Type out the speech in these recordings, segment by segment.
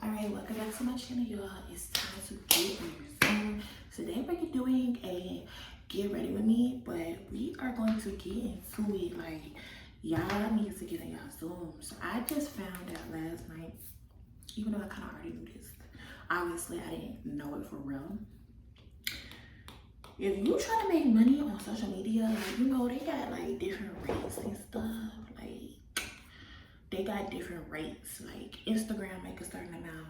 Alright, welcome back to my channel, y'all. It's time to get in your zone. Today we're doing a get ready with me, but we are going to get into it. Like, y'all need to get in y'all Zoom. So I just found out last night, even though I kind of already knew this, obviously I didn't know it for real. If you try to make money on social media, like, you know, they got like different rates and stuff. Like, they got different rates. Like, Instagram make a certain amount,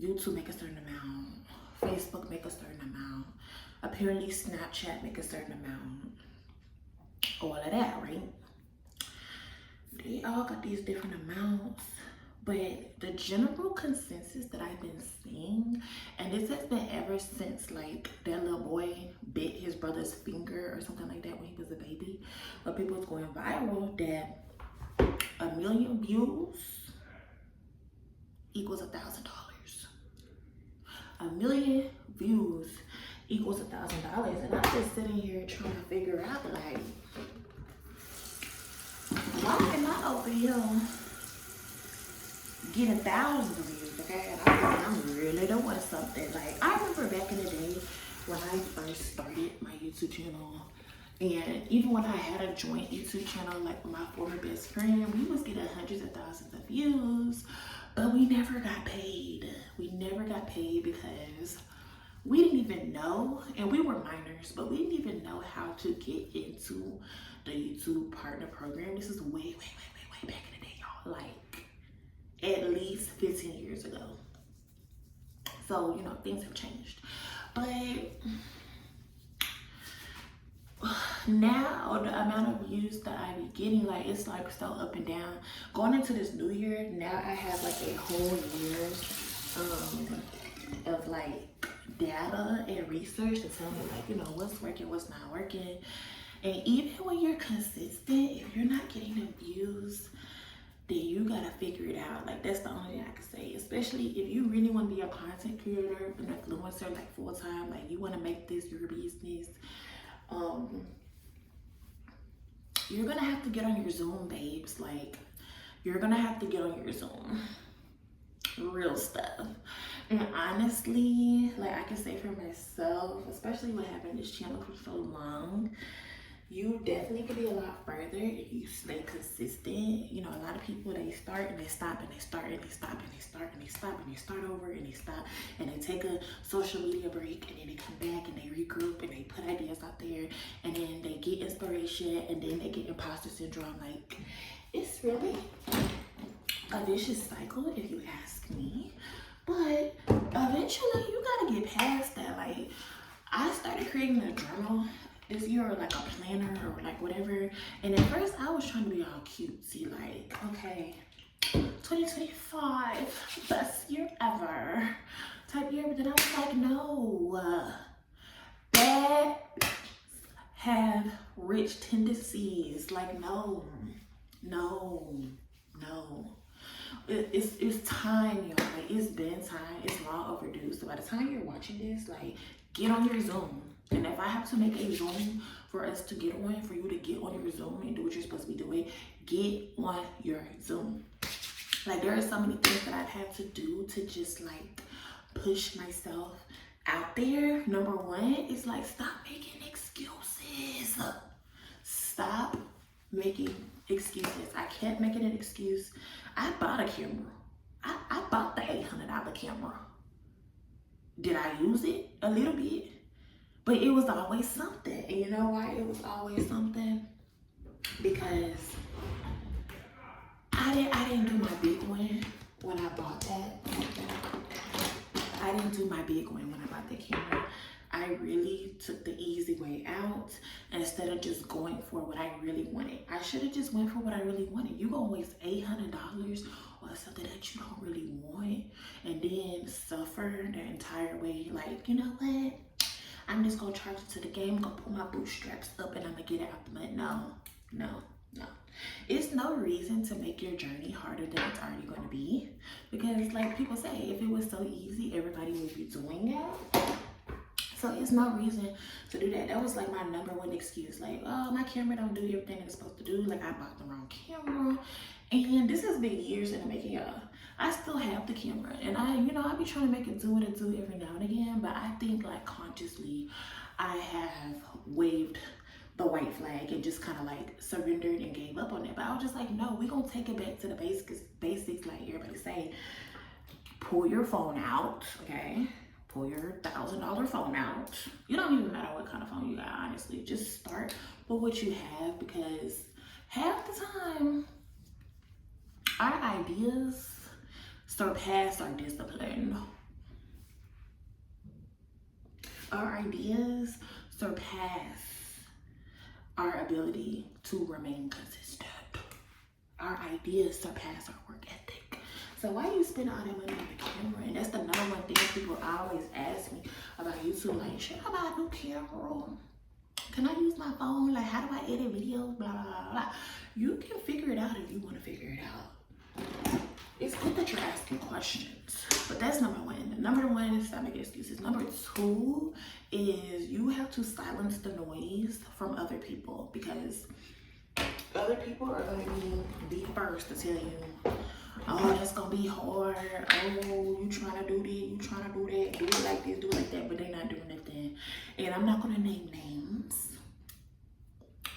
YouTube make a certain amount, Facebook make a certain amount, apparently Snapchat make a certain amount, all of that, right? They all got these different amounts, but the general consensus that I've been seeing, and this has been ever since like that little boy bit his brother's finger or something like that when he was a baby, but people was going viral that 1 million views equals $1,000. 1 million views equals $1,000, and I'm just sitting here trying to figure out, like, why am I over here getting thousands of views? Okay, and I'm really doing something. Like, I remember back in the day when I first started my YouTube channel, and even when I had a joint YouTube channel, like with my former best friend, we was getting hundreds of thousands of views, but we never got paid. We never got paid because we didn't even know, and we were minors, but we didn't even know how to get into the YouTube partner program. This is way back in the day, y'all. Like, at least 15 years ago. So, you know, things have changed. But now the amount of views that I be getting, like, it's like so up and down. Going into this new year, now I have like a whole year of like data and research to tell me, like, you know, what's working, what's not working. And even when you're consistent, if you're not getting the views, then you gotta figure it out. Like, that's the only thing I can say. Especially if you really want to be a content creator, an influencer, like full time, like you want to make this your business. You're gonna have to get on your Zoom, babes. Like, you're gonna have to get on your Zoom. Real stuff. And honestly, like, I can say for myself, especially with having this channel for so long, you definitely could be a lot further if you stay consistent. You know, a lot of people, they start and they stop and they start and they stop and they start and they stop and they start over and they stop and they take a social media break and then they come back and they regroup and they put ideas out there and then they get inspiration and then they get imposter syndrome. Like, it's really a vicious cycle if you ask me, but eventually you gotta get past that. Like, I started creating a journal this year, or like a planner or like whatever, and at first I was trying to be all cutesy, like, okay, 2025, best year ever type year, but then I was like, no, bad have rich tendencies. Like, no. It's time, y'all. Like, it's been time. It's long overdue. So by the time you're watching this, like, get on your Zoom. And if I have to make a Zoom for us to get on, for you to get on your Zoom and do what you're supposed to be doing, get on your Zoom. Like, there are so many things that I've had to do to just like push myself out there. Number one is like, stop making excuses. Stop making excuses. I can't make it an excuse. I bought a camera. I bought the $800 camera. Did I use it? A little bit. But it was always something. And you know why it was always something? Because I didn't do my big one when I bought that. I didn't do my big one when I bought the camera. I really took the easy way out instead of just going for what I really wanted. I should have just went for what I really wanted. You gonna waste $800 on something that you don't really want and then suffer the entire way. Like, you know what? I'm just gonna charge it to the game, I'm gonna pull my bootstraps up and I'm gonna get it out the mud. No. It's no reason to make your journey harder than it's already gonna be. Because, like people say, if it was so easy, everybody would be doing it. So it's no reason to do that. That was like my number one excuse. Like, oh, my camera don't do everything it's supposed to do. Like, I bought the wrong camera. And this has been years in the making, y'all. I still have the camera, and I be trying to make it do what it do every now and again, but I think like consciously I have waved the white flag and just kind of like surrendered and gave up on it. But I was just like, no, we gonna take it back to the basics, like everybody say. Pull your phone out, okay? Pull your $1,000 phone out. You don't even matter what kind of phone you got, honestly. Just start with what you have, because half the time our ideas surpass our discipline. Our ideas surpass our ability to remain consistent. Our ideas surpass our work ethic. So why you spend all that money on the camera? And that's the number one thing people always ask me about YouTube. Like, should I buy a new camera? Can I use my phone? Like, how do I edit videos? Blah, blah, blah, blah. You can figure it out if you want to figure it out. It's good that you're asking questions. But that's number one. Number one is stop making excuses. Number two is you have to silence the noise from other people, because other people are going to be the first to tell you, oh, that's gonna be hard. Oh, you trying to do this, you trying to do that, do it like this, do it like that, but they're not doing nothing. And I'm not gonna name names.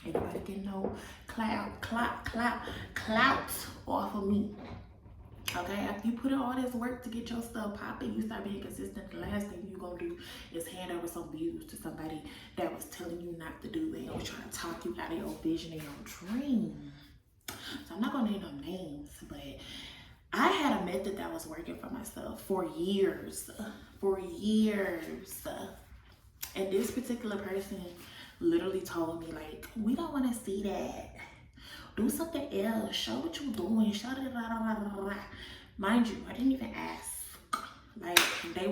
Anybody get no clout off of me. Okay, after you put in all this work to get your stuff popping, you start being consistent, the last thing you're gonna do is hand over some views to somebody that was telling you not to do it, or was trying to talk you out of your vision and your dream. So I'm not gonna name no names, but I had a method that was working for myself for years. And this particular person literally told me, like, we don't want to see that. Do something else. Show what you're doing. Show da da da da da. Mind you, I didn't even ask. Like, they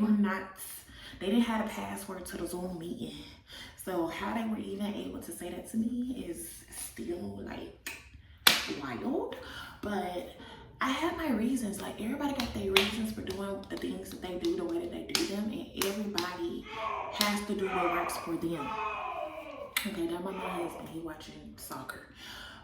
didn't have a password to the Zoom meeting. So how they were even able to say that to me is still like wild. But I have my reasons. Like, everybody got their reasons for doing the things that they do the way that they do them, and everybody has to do what works for them. Okay, that's my husband. He watching soccer.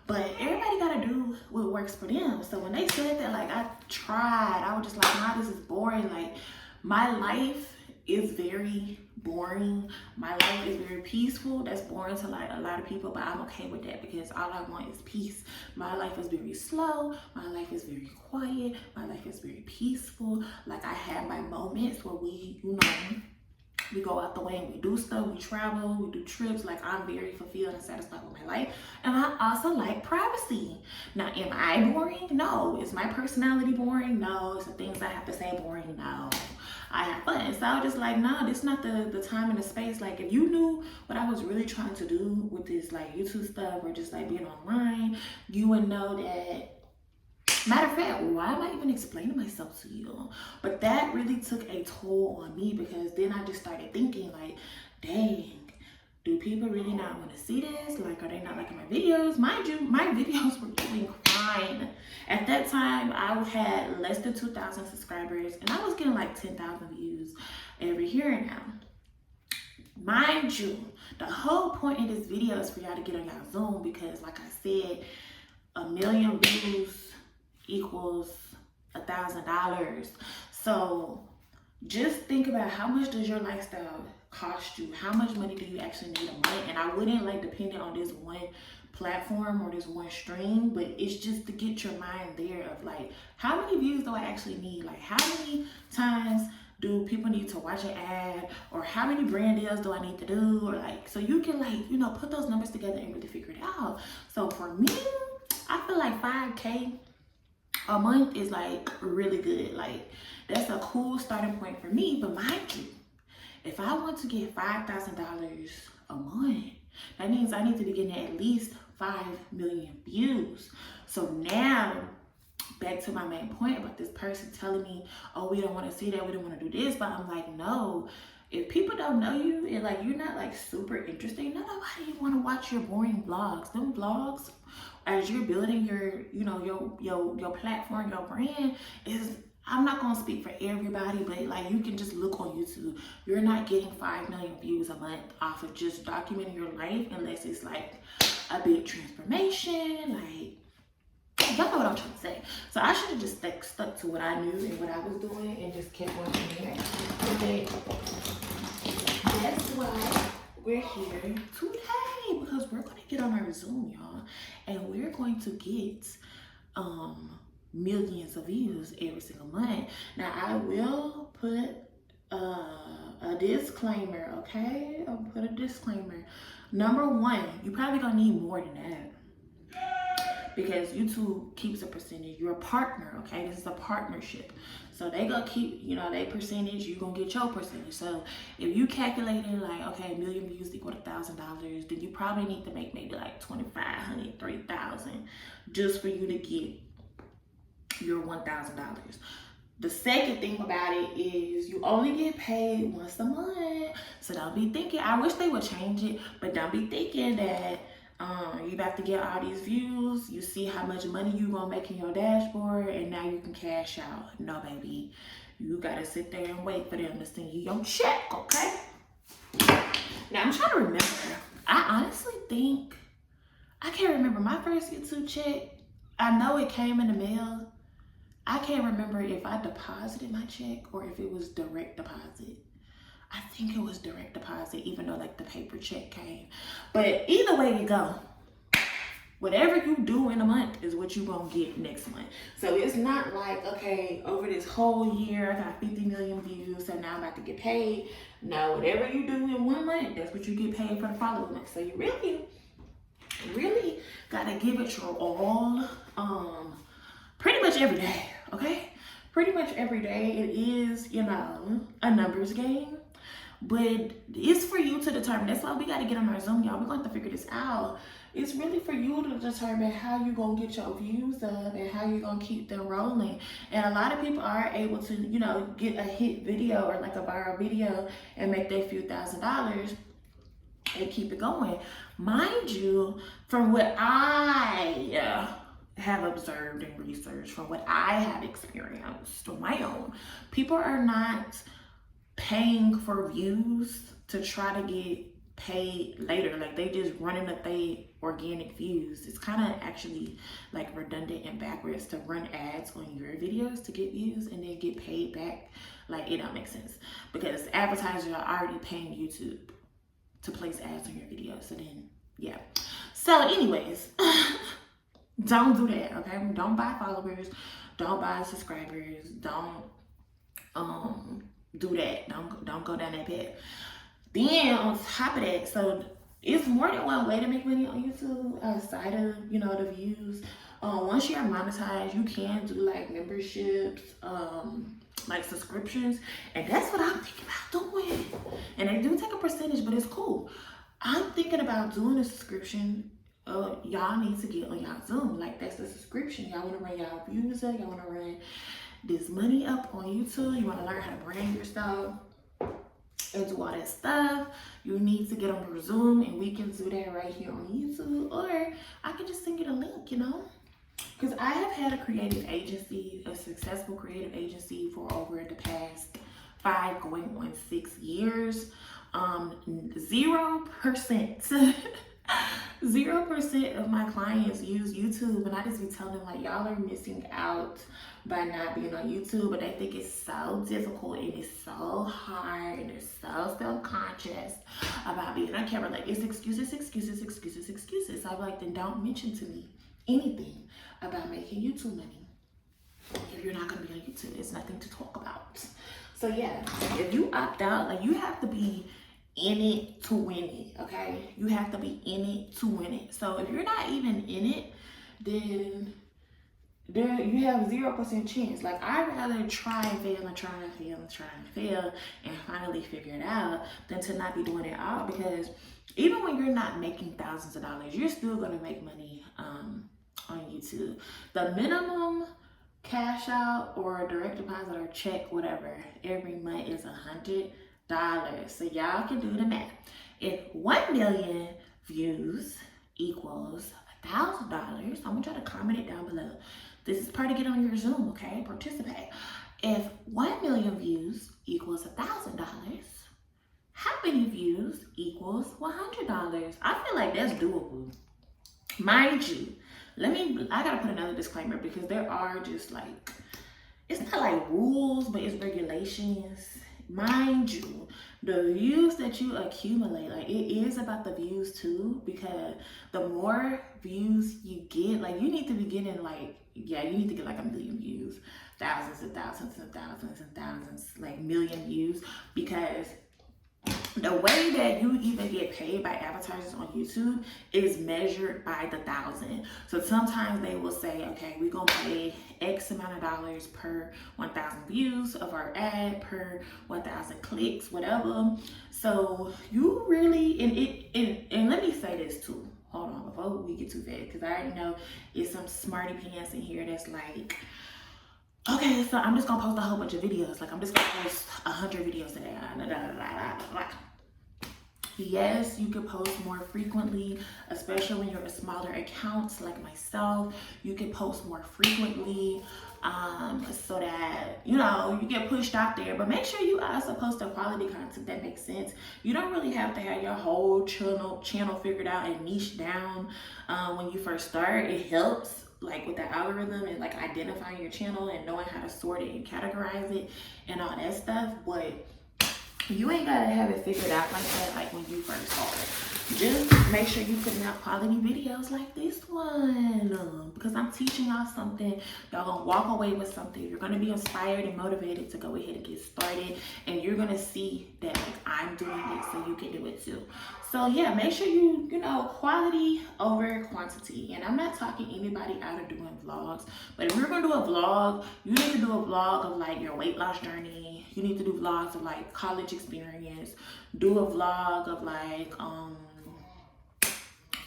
But everybody gotta do what works for them. So when they said that, like, I tried. I was just like, nah, this is boring. Like, my life is very boring. My life is very peaceful. That's boring to like a lot of people, but I'm okay with that, because all I want is peace. My life is very slow. My life is very quiet. My life is very peaceful. Like, I have my moments where we go out the way and we do stuff, we travel, we do trips. Like, I'm very fulfilled and satisfied with my life. And I also like privacy. Now, am I boring? No. Is my personality boring? No. Is the things I have to say boring? No. I have fun. So I was just like, nah, this is not the time and the space. Like, if you knew what I was really trying to do with this like YouTube stuff, or just like being online, you would know that. Matter of fact, why am I even explaining myself to you? But that really took a toll on me, because then I just started thinking like, dang, do people really not want to see this? Like, are they not liking my videos? Mind you, my videos were doing fine. At that time, I had less than 2,000 subscribers, and I was getting like 10,000 views every here and now. Mind you, the whole point of this video is for y'all to get on y'all Zoom, because like I said, 1 million views equals $1,000. So just think about, how much does your lifestyle cost you? How much money do you actually need a month? And I wouldn't like depend on this one platform or this one stream, but it's just to get your mind there of like, how many views do I actually need? Like, how many times do people need to watch an ad, or how many brand deals do I need to do? Or like, so you can like, put those numbers together and really figure it out. So for me, I feel like 5K a month is like really good. Like, that's a cool starting point for me. But mind you, if I want to get $5,000 a month, that means I need to be getting at least 5 million views. So now, back to my main point about this person telling me, oh, we don't want to see that, we don't want to do this. But I'm like, no, if people don't know you and like you're not like super interesting, nobody want to watch your boring vlogs. Them vlogs, as you're building your, your platform, your brand, is, I'm not gonna speak for everybody, but like, you can just look on YouTube. You're not getting 5 million views a month off of just documenting your life, unless it's like a big transformation, like Y'all know what I'm trying to say. So I should have just stuck to what I knew and what I was doing and just kept working there. But that's why we're here today, because we're going to get on our Zoom, y'all, and we're going to get millions of views every single month. Now I will put a disclaimer, okay? I'll put a disclaimer. Number one, you probably gonna need more than that, because YouTube keeps a percentage. You're a partner, okay? This is a partnership. So they gonna keep, you know, their percentage, you gonna get your percentage. So if you calculated like, okay, 1 million views equal to $1,000, then you probably need to make maybe like 2,500, 3,000 just for you to get your $1,000. The second thing about it is you only get paid once a month. So don't be thinking, I wish they would change it, but don't be thinking that you about to get all these views, you see how much money you gonna make in your dashboard, and now you can cash out. No, baby. You gotta sit there and wait for them to send you your check, okay? Now, I'm trying to remember. I honestly think, I can't remember my first YouTube check. I know it came in the mail. I can't remember if I deposited my check or if it was direct deposit. I think it was direct deposit, even though like the paper check came. But either way you go, whatever you do in a month is what you're gonna get next month. So it's not like, okay, over this whole year, I got 50 million views, so now I'm about to get paid. No, whatever you do in 1 month, that's what you get paid for the following month. So you really gotta give it your all, pretty much every day, okay? Pretty much every day. It is, you know, a numbers game. But it's for you to determine. That's why we got to get on our Zoom, y'all. We're going to figure this out. It's really for you to determine how you're going to get your views up and how you're going to keep them rolling. And a lot of people are able to, you know, get a hit video or like a viral video and make their few $1,000s and keep it going. Mind you, from what I have observed and researched, from what I have experienced on my own, people are not paying for views to try to get paid later. Like they just running up they organic views. It's kind of actually like redundant and backwards to run ads on your videos to get views and then get paid back. Like it don't make sense, because advertisers are already paying YouTube to place ads on your videos. So then, yeah. So anyways, don't do that, okay? Don't buy followers, don't buy subscribers, don't do that. Don't go down that path. Then on top of that, so it's more than one way to make money on YouTube outside of, you know, the views. Once you're monetized, you can do like memberships, like subscriptions, and that's what I'm thinking about doing. And they do take a percentage, but it's cool. I'm thinking about doing a subscription. Y'all need to get on y'all Zoom. Like that's the subscription. Y'all want to run y'all views up. Y'all want to run this money up on YouTube. You want to learn how to brand yourself and do all that stuff. You need to get on your Zoom, and we can do that right here on YouTube, or I can just send you the link, you know, because I have had a creative agency, a successful creative agency for over the past 5 going on 6 years. 0% 0% of my clients use YouTube, and I just be telling them like, y'all are missing out by not being on YouTube. But they think it's so difficult and it's so hard and they're so self-conscious about being on camera. Like it's excuses. So I'm like, then don't mention to me anything about making YouTube money if you're not gonna be on YouTube. It's nothing to talk about. So yeah, if you opt out, like you have to be in it to win it, okay? You have to be in it to win it. So if you're not even in it, then you have 0% chance. Like I'd rather try and fail and try and fail and try and fail and finally figure it out than to not be doing it all. Because even when you're not making thousands of dollars, you're still gonna make money on YouTube. The minimum cash out or direct deposit or check, whatever, every month is $100. So y'all can do the math. If 1 million views equals $1,000, I want y'all to comment it down below. This is part to get on your Zoom, okay? Participate. If 1 million views equals $1,000, how many views equals $100? I feel like that's doable. Mind you, I gotta put another disclaimer, because there are just like, it's not like rules, but it's regulations. Mind you, the views that you accumulate, like, it is about the views too, because the more views you get, like, you need to be getting like, yeah, you need to get like 1 million views, thousands and thousands and thousands and thousands, like million views, because the way that you even get paid by advertisers on YouTube is measured by the 1,000. So sometimes they will say, okay, we're gonna pay X amount of dollars per 1,000 views of our ad, per 1,000 clicks, whatever. So you really, and let me say this too. Hold on, before we get too fast, because I already know it's some smarty pants in here that's like, okay, so I'm just gonna post a whole bunch of videos. Like, I'm just gonna post 100 videos a day. Yes, you could post more frequently, especially when you're a smaller account like myself. You can post more frequently, so that, you know, you get pushed out there. But make sure you also post a quality content that makes sense. You don't really have to have your whole channel figured out and niche down when you first start. It helps, like, with the algorithm and like identifying your channel and knowing how to sort it and categorize it and all that stuff. But you ain't gotta have it figured out like that, like when you first start. Just make sure you're putting out quality videos like this one, because I'm teaching y'all something. Y'all gonna walk away with something. You're gonna be inspired and motivated to go ahead and get started, and you're gonna see that, like, I'm doing it, so you can do it too. So yeah, make sure you know, quality over quantity. And I'm not talking anybody out of doing vlogs, but if you're gonna do a vlog, you need to do a vlog of like your weight loss journey. You need to do vlogs of like college experience. Do a vlog of like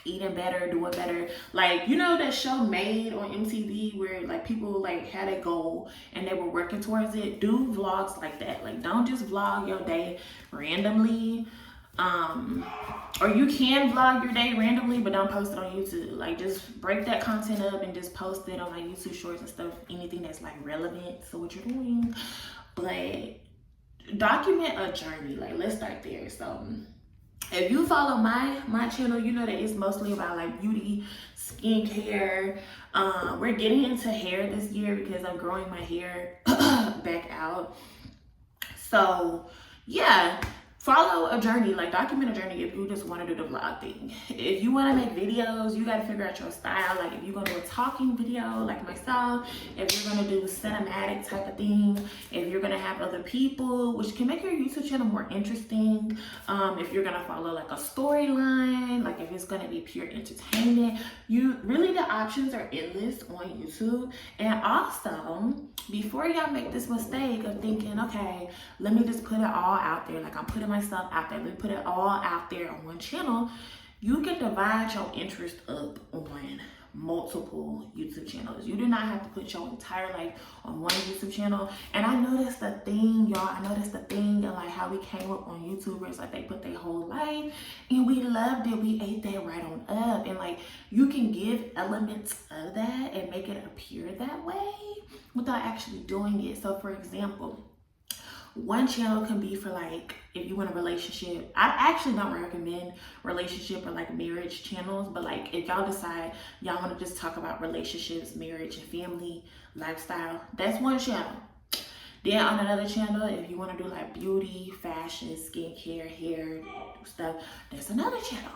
eating better, doing better. Like, you know that show Made on MTV where like people like had a goal and they were working towards it? Do vlogs like that. Like, don't just vlog your day randomly. Or you can vlog your day randomly, but don't post it on YouTube. Like, just break that content up and just post it on like YouTube Shorts and stuff, anything that's like relevant to what you're doing. But document a journey. Like, let's start there. So if you follow my channel, you know that it's mostly about like beauty, skincare. We're getting into hair this year because I'm growing my hair back out. So yeah, follow a journey, like document a journey if you just want to do the vlog thing. If you want to make videos, you got to figure out your style. Like, if you're going to do a talking video like myself, if you're going to do cinematic type of thing, if you're going to have other people, which can make your YouTube channel more interesting. If you're going to follow like a storyline, like if it's going to be pure entertainment, the options are endless on YouTube. And also, before y'all make this mistake of thinking, okay, let me just put it all out there, like I'm putting myself out there, let me put it all out there on one channel, you can divide your interest up on multiple YouTube channels. You do not have to put your entire life on one YouTube channel. And I know that's the thing, y'all. I know that's the thing, and like how we came up on YouTubers, like they put their whole life and we loved it. We ate that right on up. And like, you can give elements of that and make it appear that way without actually doing it. So for example, one channel can be for like, if you want a relationship. I actually don't recommend relationship or like marriage channels, but like if y'all decide y'all want to just talk about relationships, marriage, and family, lifestyle, that's one channel. Then on another channel, if you want to do like beauty, fashion, skincare, hair stuff, that's another channel.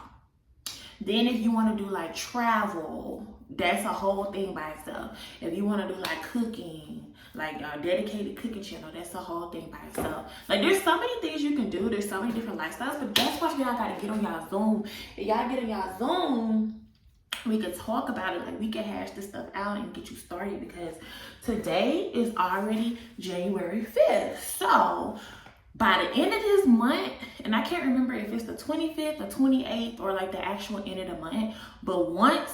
Then if you want to do like travel, that's a whole thing by itself. If you want to do like cooking, like a dedicated cooking channel, that's a whole thing by itself. Like, there's so many things you can do. There's so many different lifestyles, but that's why y'all gotta get on y'all Zoom. If y'all get on y'all Zoom, we could talk about it. Like, we can hash this stuff out and get you started, because today is already January 5th. So by the end of this month, and I can't remember if it's the 25th or 28th or like the actual end of the month, but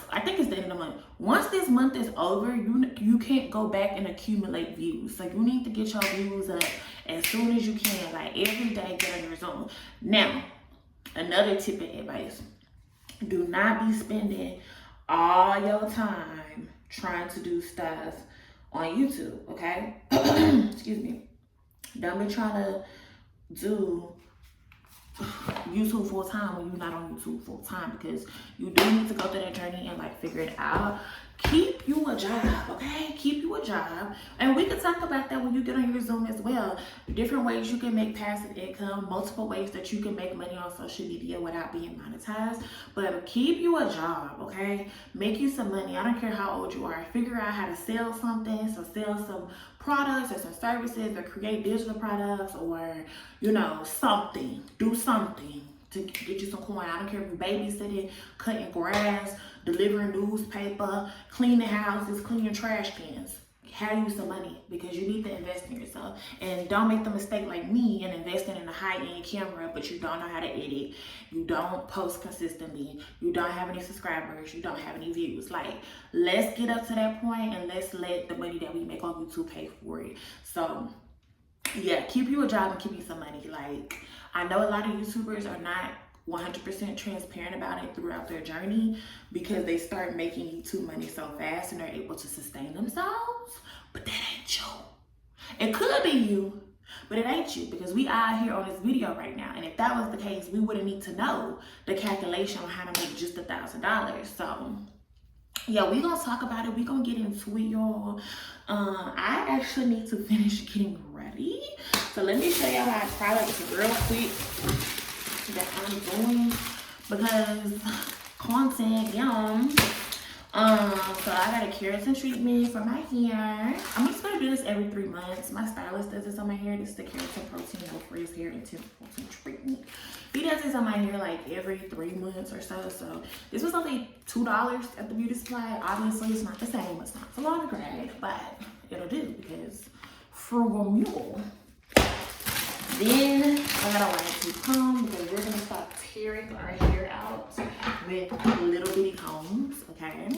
I think it's the end of the month. Once this month is over, you can't go back and accumulate views. So you need to get your views up as soon as you can. Like, every day, get on your Zoom. Now, another tip and advice: do not be spending all your time trying to do stuff on YouTube, okay? Excuse me. Don't be trying to do YouTube full time when you're not on YouTube full time, because you do need to go through that journey and like figure it out. Keep you a job, okay? Keep you a job. And we can talk about that when you get on your Zoom as well. Different ways you can make passive income, multiple ways that you can make money on social media without being monetized. But keep you a job, okay? Make you some money. I don't care how old you are. Figure out how to sell something. So sell some products or some services, or create digital products, or, you know, something. Do something to get you some coin. I don't care if you're babysitting, cutting grass, delivering newspaper, cleaning houses, cleaning trash cans. Have you some money, because you need to invest in yourself. And don't make the mistake like me and investing in a high-end camera, but you don't know how to edit. You don't post consistently. You don't have any subscribers. You don't have any views. Like, let's get up to that point and let's let the money that we make on YouTube pay for it. So yeah, keep you a job and keep you some money. Like, I know a lot of YouTubers are not 100% transparent about it throughout their journey, because they start making YouTube money so fast and they're able to sustain themselves. But that ain't you. It could be you, but it ain't you, because we are here on this video right now. And if that was the case, we wouldn't need to know the calculation on how to make just $1,000. So yeah, we gonna talk about it. We gonna get into it, y'all. I actually need to finish getting ready. So let me show y'all my products real quick that I'm doing, because content, yum. So I got a keratin treatment for my hair. I'm just gonna do this every 3 months. My stylist does this on my hair. This is the keratin protein no frizz hair intense protein treatment. He does this on my hair like every 3 months or so. So this was only $2 at the beauty supply. Obviously it's not the same, it's not the water grade, but it'll do, because frugal mule. Then I got a line comb, because we're gonna start tearing our hair out with little bitty combs, okay?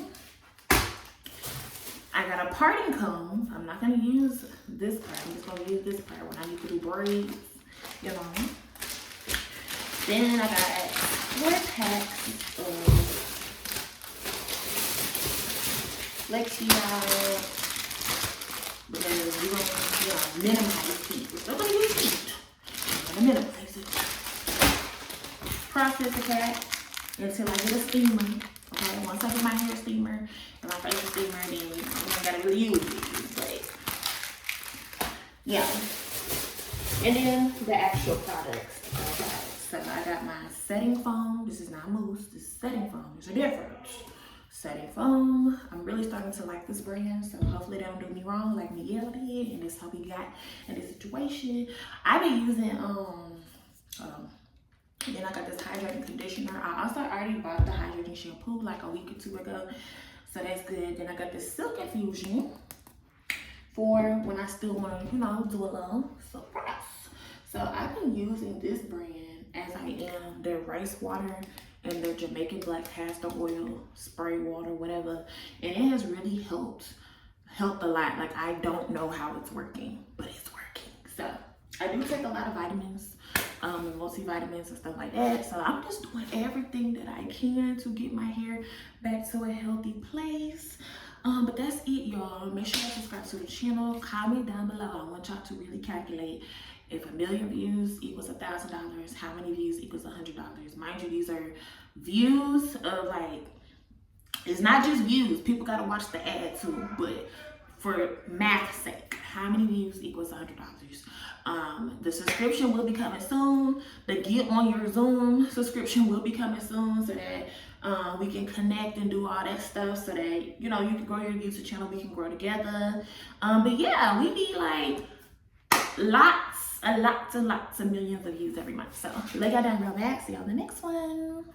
I got a parting comb. I'm not gonna use this part. I'm just gonna use this part when I need to do braids, you know. Then I got 4 packs of flexi, because we're gonna minimize heat. We're still gonna use heat. I'm gonna minimize it. Process the cat until I get a steamer. Okay, once I get my hair steamer and my face steamer, then I gotta really use it. But yeah. And then the actual products. Okay. So I got my setting foam. This is not mousse, this is setting foam. There's a difference. Setting foam. I'm really starting to like this brand, so hopefully they don't do me wrong like Miguel did, and this is how we got in this situation. I've been using then I got this hydrating conditioner. I also already bought the hydrating shampoo like a week or 2 ago, so that's good. Then I got this silk infusion for when I still want to, you know, do a little surprise. So I've been using this brand as I am their rice water and their Jamaican black castor oil spray water, whatever, and it has really helped a lot. Like, I don't know how it's working, but it's working. So I do take a lot of vitamins, multivitamins and stuff like that. So I'm just doing everything that I can to get my hair back to a healthy place. But that's it, y'all. Make sure you subscribe to the channel. Comment down below. I want y'all to really calculate if 1 million views equals $1,000, how many views equals $100. Mind you, these are views of, like, it's not just views. People gotta watch the ad too, but for math's sake, how many views equals $100? The subscription will be coming soon. The Get On Your Zoom subscription will be coming soon, so that we can connect and do all that stuff, so that, you know, you can grow your YouTube channel, we can grow together. But yeah, we need like lots of millions of views every month. So lay y'all down real back. See y'all in the next one.